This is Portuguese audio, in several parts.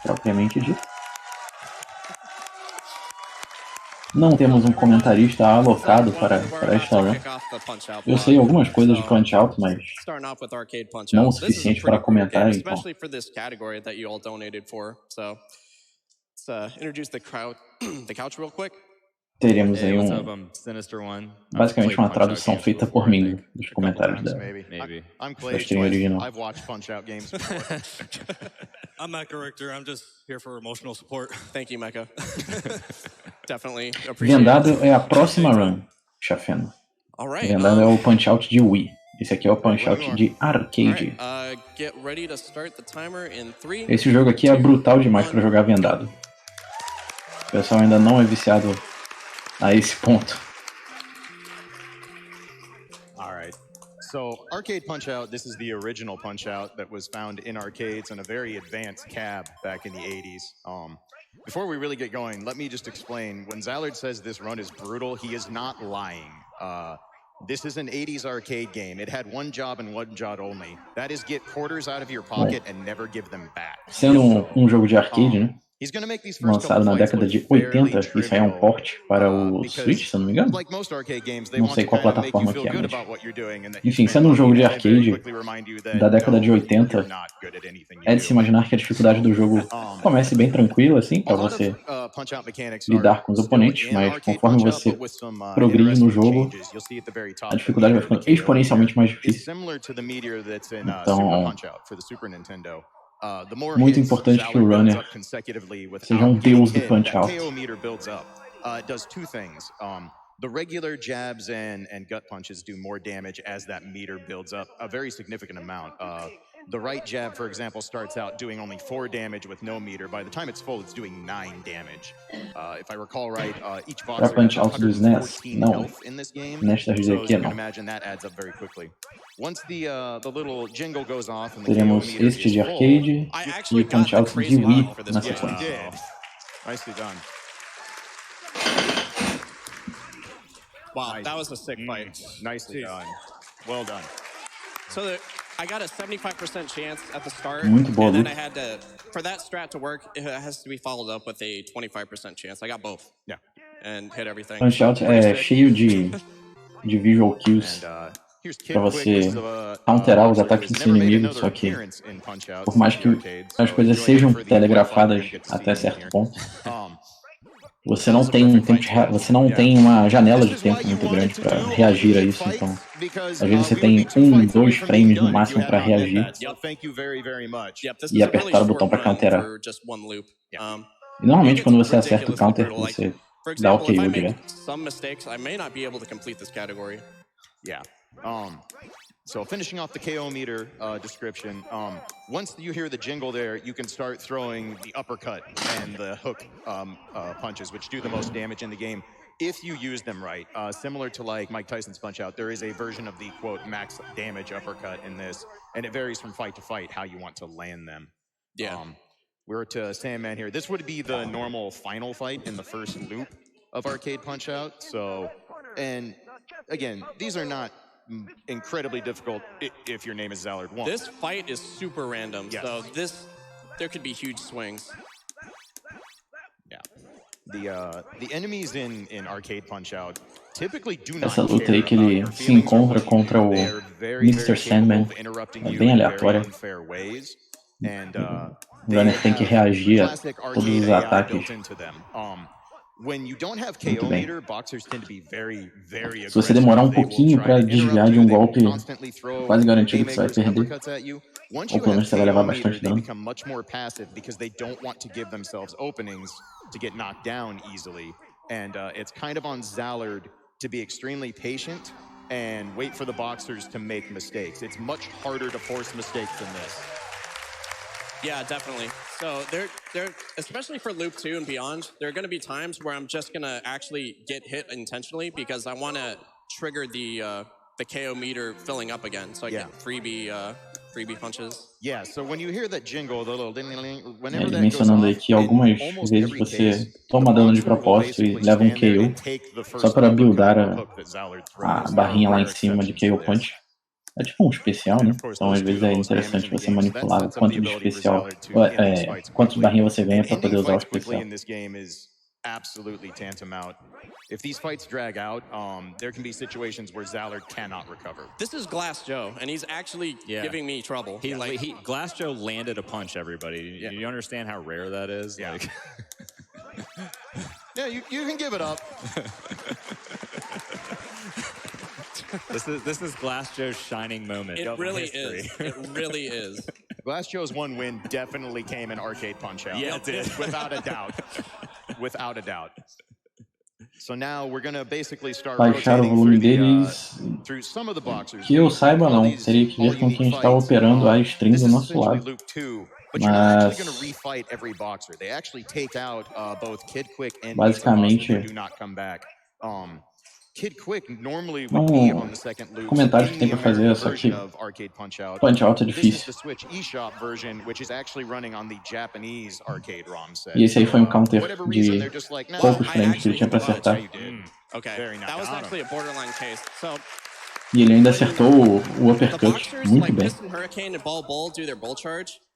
propriamente dito. Não temos um comentarista alocado para esta run. Eu sei algumas coisas de Punch-Out, mas não o suficiente para comentar, então. Teremos aí basicamente uma tradução feita por mim dos comentários da Restream original. I'm not corrector. I'm just here for emotional support. Thank you, Mecha. Definitely appreciate Vendado é a próxima run, Chafena. Vendado é o Punch-Out de Wii. Esse aqui é o Punch-Out de arcade. Esse jogo aqui é brutal demais para jogar vendado. O pessoal ainda não é viciado a esse ponto. So Arcade Punch-Out, this is the original Punch-Out that was found in arcades on a very advanced cab back in the 80s. Before we really get going, let me just explain. When Zallard says this run is brutal, he is not lying. This is an 80s arcade game. It had one job and one job only. That is get quarters out of your pocket and never give them back. Sendo um jogo de arcade, né? Lançado na década de 80, isso aí é um port para o Switch, se eu não me engano. Não sei qual plataforma que é, mas... Enfim, sendo um jogo de arcade da década de 80, é de se imaginar que a dificuldade do jogo comece bem tranquila, assim, para você lidar com os oponentes, mas conforme você progride no jogo, a dificuldade vai ficando exponencialmente mais difícil. Então... muito importante que o runner seja um deus do Punch-Out. The regular jabs and gut punches do more damage as that meter builds up, a very significant amount. The right jab, for example, starts out doing only 4 damage with no meter. By the time it's full, it's doing 9 damage. If I recall right, each boxer has 114 health in this game, so you can imagine that adds up very quickly. Once the little jingle goes off and the teremos este de arcade e o Punch-Out de Wii na sequência. Nicely done. Wow, that was a sick fight. Nicely done. Well done. So I got a 75% chance at the start, muito boa, and then I had to, for that strat to work, it has to be followed up with a 25% chance. I got both. Yeah. And hit everything. Punch-Out é cheio de visual kills para você alterar os ataques dos inimigos, só que por mais que as coisas sejam telegrafadas até certo ponto, você não tem você não tem uma janela de tempo muito grande para reagir a isso, então às vezes você tem 1, 2 frames no máximo para reagir e apertar o botão para counterar. E normalmente quando você acerta o counter, você dá o KO direto. So finishing off the KO meter description, once you hear the jingle there, you can start throwing the uppercut and the hook punches, which do the most damage in the game, if you use them right. Similar to like Mike Tyson's Punch-Out, there is a version of the, quote, max damage uppercut in this, and it varies from fight to fight how you want to land them. Yeah. We're to Sandman here. This would be the normal final fight in the first loop of Arcade Punch-Out. So, and again, these are not incredibly difficult if your name is Zallard 1. This fight is super random, so there could be huge swings. Yeah. The enemies in Arcade Punch-Out typically do not essa luta aí que ele se encontra contra o Mr. Sandman é bem aleatória. O runner tem que reagir a todos os ataques. Muito bem. Se você demorar um pouquinho para desviar de um golpe, quase garantido que você vai perder. Ou pelo menos você vai levar bastante dano. To get knocked down easily, and it's kind of on Zallard to be extremely patient and wait for the boxers to make mistakes. It's much harder to force mistakes than this. Yeah, definitely. So they're especially for loop 2 and beyond, there are going to be times where I'm just going to actually get hit intentionally because I want to trigger the KO meter filling up again, so I get freebie punches. Yeah, so when you hear that jingle, the little ding ding ding, whenever ele that mencionando aí que algumas vezes você toma dano de propósito e leva um KO só para buildar a barrinha lá em cima de KO punch. É tipo um especial, né? Então às vezes é interessante você manipular o quanto de especial, quantos barrinhas você ganha pra poder usar o especial. Absolutely tantamount. If these fights drag out, there can be situations where Zallard cannot recover. This is Glass Joe, and he's actually giving me trouble. Glass Joe landed a punch, everybody. Do you understand how rare that is? Yeah. Yeah, you can give it up. This is Glass Joe's shining moment. It really is. It really is. Glass Joe's one win definitely came in Arcade Punch-Out. Yeah, it did. Without a doubt. Without a doubt. So now we're gonna basically start baixar o volume deles. Que eu saiba não, teria que ver com quem está operando a stream do nosso lado. Mas basicamente comentários que tem pra fazer, só que Punch-Out é difícil. E esse aí foi um counter de poucos frames que ele tinha pra acertar. E ele ainda acertou o uppercut muito bem.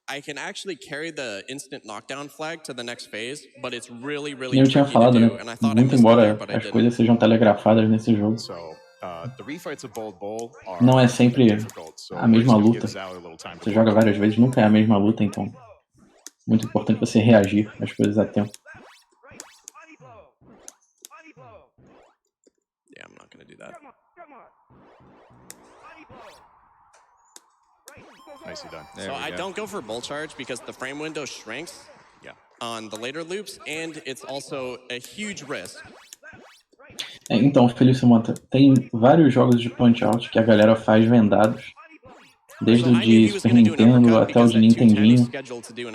I can actually carry the instant knockdown flag to the next phase, but it's really Eu tinha falado, né? Muito embora as coisas sejam telegrafadas nesse jogo, não é sempre a mesma luta. Você joga várias vezes, nunca é a mesma luta, então muito importante você reagir às coisas a tempo. Yeah, I'm not gonna do that. Nicely done. So I don't go for bull charge because the frame window shrinks on the later loops, and it's also a huge risk. Então, Felício Monta, tem vários jogos de Punch-Out que a galera faz vendados, desde o de Super Nintendo até o de Nintendinho,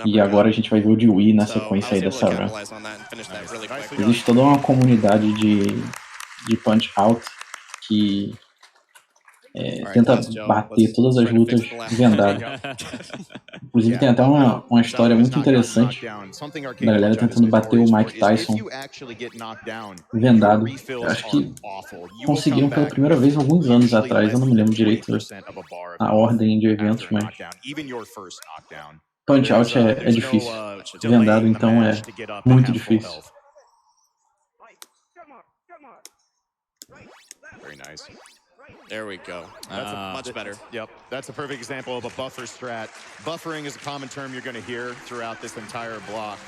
e agora a gente vai ver o de Wii na sequência aí dessa run. Existe toda uma comunidade de Punch-Out que tenta bater todas as lutas vendadas. Inclusive tem até uma história muito interessante da galera tentando bater o Mike Tyson vendado. Eu acho que conseguiram pela primeira vez alguns anos atrás, eu não me lembro direito a ordem de eventos, mas Punch-Out é difícil. Vendado então é muito difícil. Very nice. There we go. That's much better. Yep, that's a perfect example of a buffer strat. Buffering is a common term you're going to hear throughout this entire block.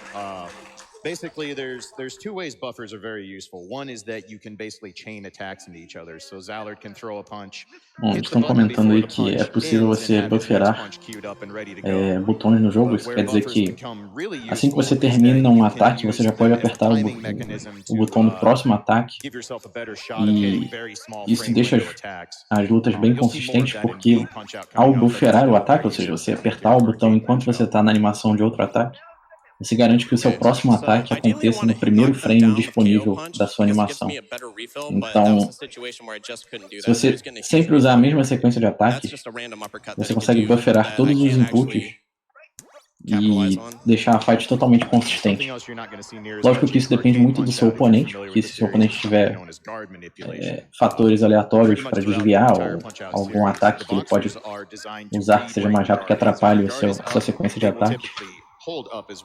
Basically, there's two ways buffers are very useful. One is that you can basically chain attacks into each other. So Zallard can throw a punch. Eles estão comentando aí que é possível você bufferar botões no jogo. Isso quer dizer que assim que você termina um ataque, você já pode apertar o botão do próximo ataque. E isso deixa as lutas bem consistentes, porque ao bufferar o ataque, ou seja, você apertar o botão enquanto você está na animação de outro ataque, você garante que o seu próximo ataque aconteça no primeiro frame disponível da sua animação. Então, se você sempre usar a mesma sequência de ataques, você consegue bufferar todos os inputs e deixar a fight totalmente consistente. Lógico que isso depende muito do seu oponente, porque se o seu oponente tiver fatores aleatórios para desviar ou algum ataque que ele pode usar que seja mais rápido que atrapalhe a sua sequência de ataques,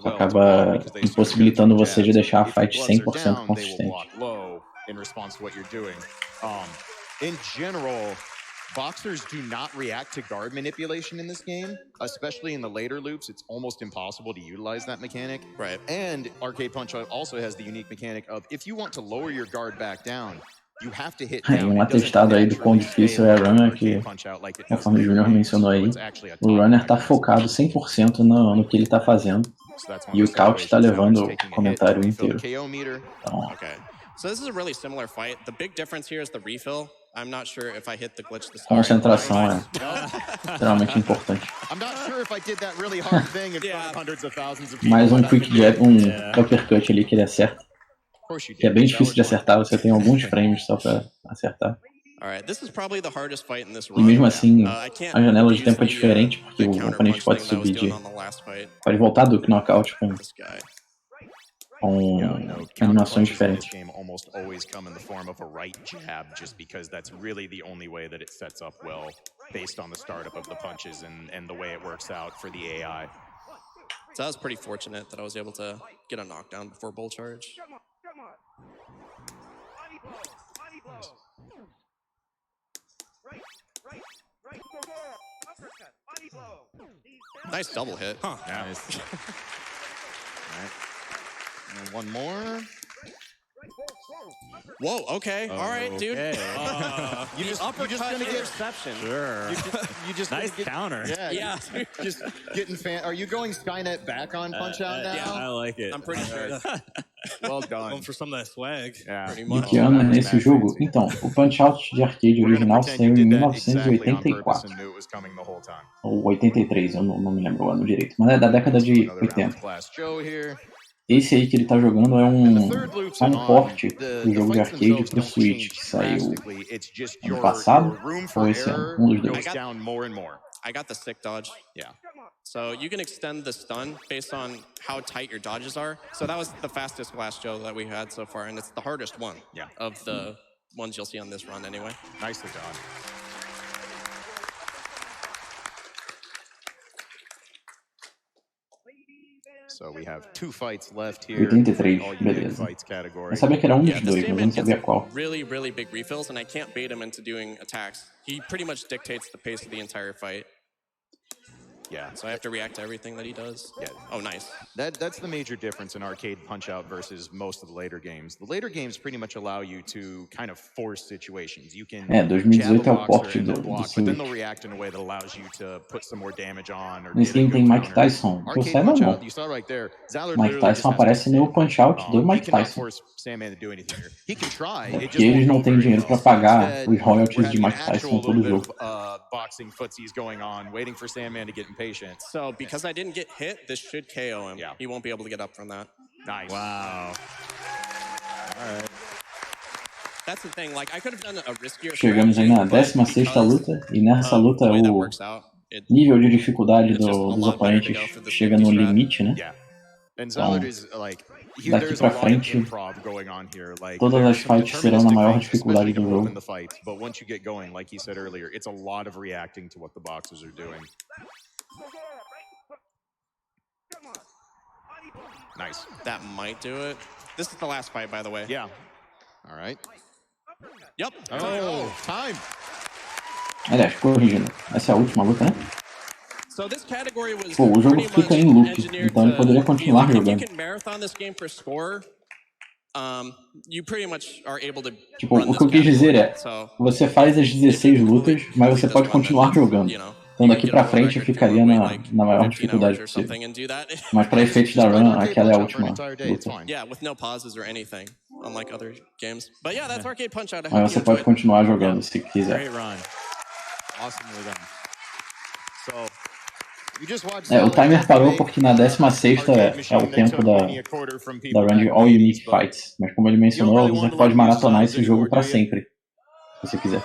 acaba impossibilitando você de deixar a fight 100% consistente. Boxers do not react to guard manipulation in this game, especially in the later loops. It's almost impossible to utilize that mechanic. Right. And Arcade Punch-Out also has the unique mechanic of if you want to lower your guard back down, you have to hit down. Um atestado aí do quão difícil é a run, que conforme o Junior mencionou aí, o runner tá focado 100% no que ele tá fazendo, e o couch tá levando o comentário inteiro. Então, so this is a really similar fight. The big difference here is the refill. I'm not sure if I hit the glitch this time. Concentração é extremamente importante. Mais um quick jab, uppercut ali que ele acerta. Que é bem difícil de acertar, você tem alguns frames só pra acertar. E mesmo assim, a janela de tempo é diferente, porque o oponente pode subir pode voltar do knockout com animações diferentes. based on the startup of the punches and the way it works out for the AI. So I was pretty fortunate that I was able to get a knockdown before bull charge. Nice double hit. Huh. Nice. All right. And one more. Whoa, okay. All right, dude. You just gonna get interception. Sure. You just nice counter. Yeah. Just getting fan. Are you going Skynet back on Punch-Out now? Yeah, I like it. I'm pretty sure. Well done. Going for some of that swag. Yeah. De que ano é esse jogo? Então, o Punch-Out de arcade original saiu em 1984. Ou 83, eu não me lembro o ano direito. Mas é da década de 80. Esse aí que ele tá jogando é um porte do jogo de arcade pro Switch, que saiu ano passado ou esse ano, um dos dois. I got the stick dodge. Yeah. So you can extend the stun based on how tight your dodges are. So that was the fastest Glass Joe that we had so far, and it's the hardest one of the ones you'll see on this run anyway. Nicely done. So we have 2 fights left here. 83, beleza. Eu sabia que era um dos dois, mas eu não sabia qual. Really big refills, and I can't bait him into doing attacks. He pretty much dictates the pace of the entire fight. Yeah. So I have to react to everything that he does. Yeah. Oh, nice. That's the major difference in arcade Punch-Out versus most of the later games. The later games pretty much allow you to kind of force situations. You can 2018 é o porte do Switch. But then they'll react in a way that allows you to put some more damage on. Nesse game tem Mike Tyson, que eu saiba não. Mike Tyson aparece no Punch-Out do Mike Tyson. Porque eles não têm dinheiro para pagar os royalties de Mike Tyson em todo o jogo. Boxing footsies going on, waiting for Sandman to get impatient. So because I didn't get hit, this should KO him. Yeah. He won't be able to get up from that. Nice. Wow. All right. That's the thing. Like I could have done a riskier. Chegamos aí na 16ª luta e nessa luta o nível de dificuldade dos oponentes chega no limite, né? Então, daqui pra frente, todas as fights serão na maior dificuldade do jogo. Nice. That might do it. This is the last fight, by the way. Yeah. All right. Yep. Oh, time. Aliás, corrigindo. Essa é a última luta, né? So this category was Pô, o jogo fica em loop, então ele poderia continuar jogando. Tipo, o que eu quis dizer é, você faz as 16 lutas, mas você pode continuar jogando. Então daqui pra frente ficaria na maior dificuldade possível. Mas para efeitos da run, aquela é a última luta. Mas você pode continuar jogando se quiser. O timer parou porque na 16ª é o tempo da run de All Unique Fights. Mas como ele mencionou, você pode maratonar esse jogo pra sempre, se você quiser.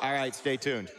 All right, stay tuned.